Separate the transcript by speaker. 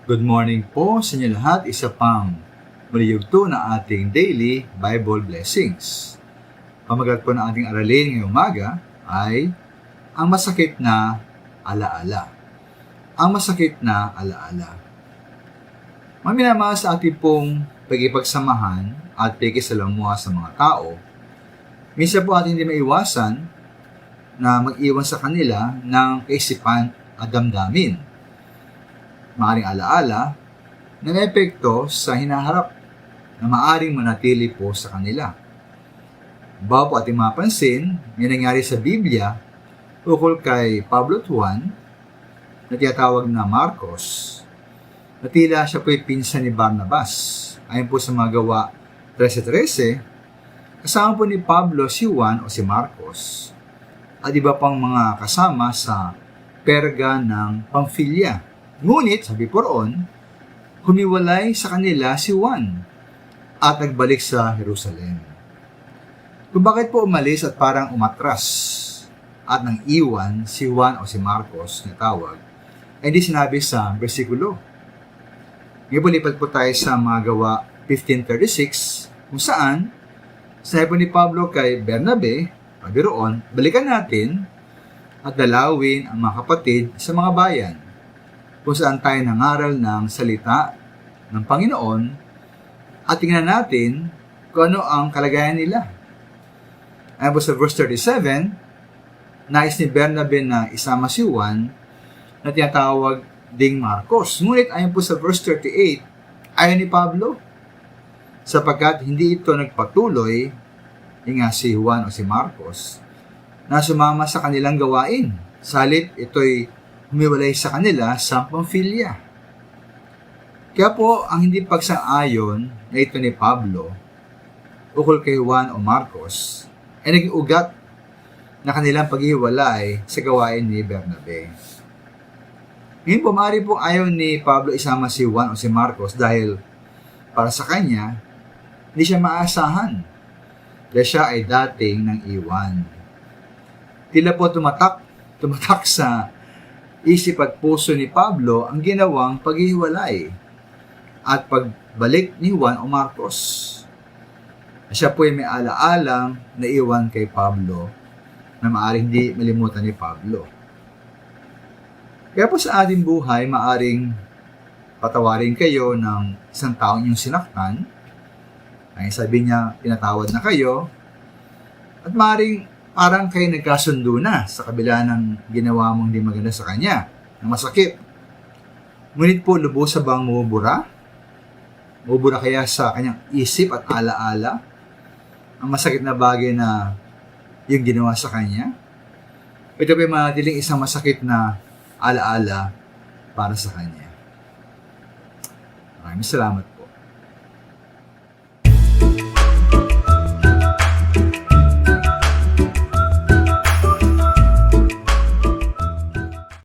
Speaker 1: Good morning po sa inyo lahat. Isa pang maliyugto na ating daily Bible blessings. Pamagat po ng ating aralin ngayong umaga ay ang masakit na alaala. Ang masakit na alaala. Maminamahal sa ating pong pagipagsamahan at pakikisalamuha sa mga tao, minsan po ating hindi maiwasan na mag-iwan sa kanila ng kaisipan at damdamin. Maaring alaala na may epekto sa hinaharap na maaring manatili po sa kanila. Bago po ating mapansin, may nangyari sa Biblia ukol kay Pablo at Juan na tinatawag na Marcos, na tila siya po'y pinsan ni Barnabas. Ayon po sa mga Gawa 13:13, kasama po ni Pablo si Juan o si Marcos at iba pang mga kasama sa Perga ng Pamphylia. Ngunit, sabi po roon, humiwalay sa kanila si Juan at nagbalik sa Jerusalem. Kung bakit po umalis at parang umatras at nang iwan si Juan o si Marcos na tawag, ay hindi sinabi sa bersikulo. Ngayon po lipat po tayo sa mga Gawa 15:36, kung saan sinabi po ni Pablo kay Bernabe, sabi roon, balikan natin at dalawin ang mga kapatid sa mga bayan kung saan tayo nangaral ng salita ng Panginoon at tingnan natin kung ano ang kalagayan nila. Ayon po sa verse 37, nais ni Bernabe na isama si Juan na tinatawag ding Marcos. Ngunit ayon po sa verse 38, ayaw ni Pablo sapagkat hindi ito nagpatuloy, nga si Juan o si Marcos, na sumama sa kanilang gawain. Salit ito'y humiwalay sa kanila sa Pamphylia. Kaya po, ang hindi pagsang-ayon na ito ni Pablo ukol kay Juan o Marcos ay naging ugat na kanilang paghiwalay sa gawain ni Bernabe. Ngayon po, maaari po ayaw ni Pablo isama si Juan o si Marcos dahil para sa kanya, hindi siya maasahan dahil siya ay dating ng iwan. Tila po tumatak sa isip at puso ni Pablo ang ginawang paghihiwalay at pagbalik ni Juan o Marcos. Siya po ay may alaalang naiwan kay Pablo na maaaring hindi malimutan ni Pablo. Kaya po sa ating buhay, maaaring patawarin kayo ng isang taong inyong sinaktan. Ay sabi niya, pinatawad na kayo. At maaaring parang kayo nagkasundo na sa kabila ng ginawa mong hindi maganda sa kanya, na masakit. Ngunit po, lubos bang mubura? Mubura kaya sa kanyang isip at alaala ang masakit na bagay na yung ginawa sa kanya? Ito pa yung manatiling isang masakit na alaala para sa kanya. Maraming salamat.